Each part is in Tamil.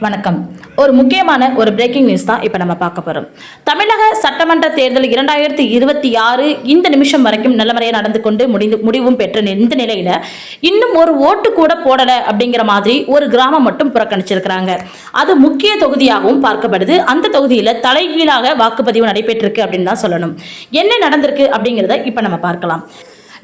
வணக்கம். ஒரு முக்கியமான ஒரு பிரேக்கிங் நியூஸ் தான் இப்போ நம்ம பார்க்க போகிறோம். தமிழக சட்டமன்ற தேர்தல் 2026 இந்த நிமிஷம் வரைக்கும் நல்லமுறையாக நடந்து கொண்டு முடிவும் பெற்ற இந்த நிலையில் இன்னும் ஒரு ஓட்டு கூட போடலை அப்படிங்கிற மாதிரி ஒரு கிராமம் மட்டும் புறக்கணிச்சிருக்கிறாங்க. அது முக்கிய தொகுதியாகவும் பார்க்கப்படுது. அந்த தொகுதியில் தலைகீழாக வாக்குப்பதிவு நடைபெற்றிருக்கு அப்படின்னு தான் சொல்லணும். என்ன நடந்திருக்கு அப்படிங்கிறத இப்போ நம்ம பார்க்கலாம்.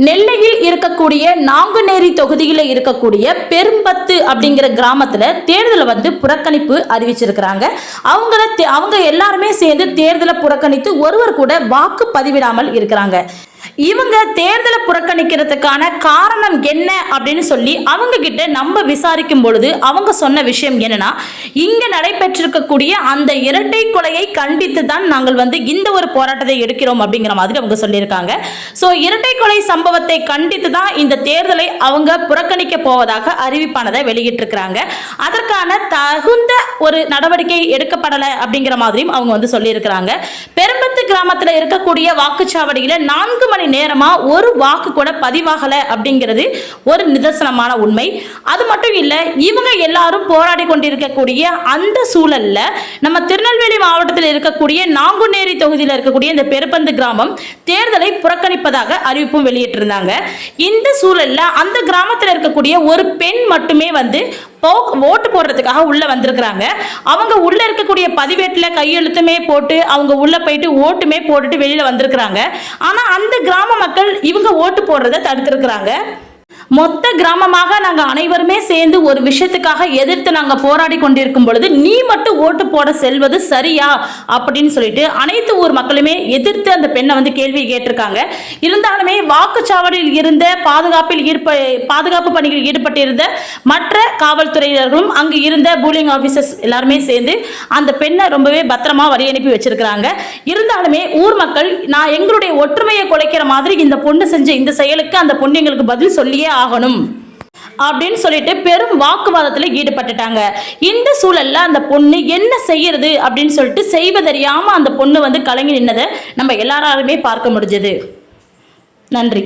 நெல்லையில் இருக்கக்கூடிய நாங்குநேரி தொகுதியில் இருக்கக்கூடிய பெரும்பத்து அப்படிங்கிற கிராமத்தில் தேர்தலை புறக்கணிப்பு அறிவிச்சிருக்கிறாங்க. அவங்க எல்லாருமே சேர்ந்து தேர்தலை புறக்கணித்து ஒருவர் கூட வாக்கு பதிவிடாமல் இருக்கிறாங்க. இவங்க தேர்தலை புறக்கணிக்கிறதுக்கான காரணம் என்ன அப்படின்னு சொல்லி அவங்க கிட்ட நம்ம விசாரிக்கும் பொழுது அவங்க சொன்ன விஷயம் என்னன்னா, இங்க நடைபெற்றிருக்கக்கூடிய அந்த இரட்டை கொலையை கண்டித்து தான் நாங்கள் இந்த ஒரு போராட்டத்தை எடுக்கிறோம் அப்படிங்கிற மாதிரி அவங்க சொல்லியிருக்காங்க. ஸோ இரட்டை கொலை சம்பவத்தை கண்டித்து தான் இந்த தேர்தலை அவங்க புறக்கணிக்க போவதாக அறிவிப்பானதை வெளியிட்டிருக்கிறாங்க. அதற்கான தகுந்த ஒரு நடவடிக்கை எடுக்கப்படலை அப்படிங்கிற மாதிரியும் அவங்க சொல்லியிருக்கிறாங்க. பெரும்பத்து கிராமத்தில் இருக்கக்கூடிய வாக்குச்சாவடியில் 4 மணி நேரமா ஒரு வாக்கு கூட பதிவாகல அப்படிங்கிறது ஒரு நிதர்சனமான உண்மை. அது மட்டும் இல்ல, இவங்க எல்லாரும் போராடி கொண்டிருக்கக்கூடிய அந்த சூழல்ல நம்ம திருநெல்வேலி மாவட்டத்தில் இருக்கக்கூடிய நாங்குநேரி தொகுதியில் இருக்கக்கூடிய இந்த பெரும்பந்து கிராமம் தேர்தலை புறக்கணிப்பதாக அறிவிப்பும் வெளியிட்டிருந்தாங்க. இந்த சூழல்ல அந்த கிராமத்தில் இருக்கக்கூடிய ஒரு பெண் மட்டுமே ஓட்டு போடுறதுக்காக உள்ள வந்திருக்கிறாங்க. அவங்க உள்ள இருக்கக்கூடிய பதிவேட்டில் கையெழுத்துமே போட்டு அவங்க உள்ள போயிட்டு ஓட்டுமே போட்டுட்டு வெளியில வந்திருக்கிறாங்க. ஆனா அந்த கிராம மக்கள் இவங்க ஓட்டு போடுறதை தடுத்திருக்கிறாங்க. மொத்த கிராமமாக நாங்கள் அனைவருமே சேர்ந்து ஒரு விஷயத்துக்காக எதிர்த்து நாங்கள் போராடி கொண்டிருக்கும் பொழுது நீ மட்டும் ஓட்டு போட செல்வது சரியா அப்படின்னு சொல்லிட்டு அனைத்து ஊர் மக்களுமே எதிர்த்து அந்த பெண்ணை கேள்வி கேட்டிருக்காங்க. இருந்தாலுமே வாக்குச்சாவடியில் இருந்த பாதுகாப்பு பணிகளில் ஈடுபட்டிருந்த மற்ற காவல்துறையினர்களும் அங்கு இருந்த பூலிங் ஆபீசர்ஸ் எல்லாருமே சேர்ந்து அந்த பெண்ணை ரொம்பவே பத்திரமா வழி அனுப்பி வச்சிருக்கிறாங்க. இருந்தாலுமே ஊர் மக்கள் நான் எங்களுடைய ஒற்றுமையை குலைக்கிற மாதிரி இந்த பொண்ணு செஞ்ச இந்த செயலுக்கு அந்த பொண்ணு எங்களுக்கு பதில் சொல்லியே ஆகணும் அப்படின்னு சொல்லிட்டு பெரும் வாக்குவாதத்தில் ஈடுபட்டுட்டாங்க. இந்த சூழல்ல அந்த பொண்ணு என்ன செய்யறது அப்படின்னு சொல்லிட்டு செய்வதறியாம அந்த பொண்ணு கலங்கி நின்னதை நம்ம எல்லாராலுமே பார்க்க முடிஞ்சது. நன்றி.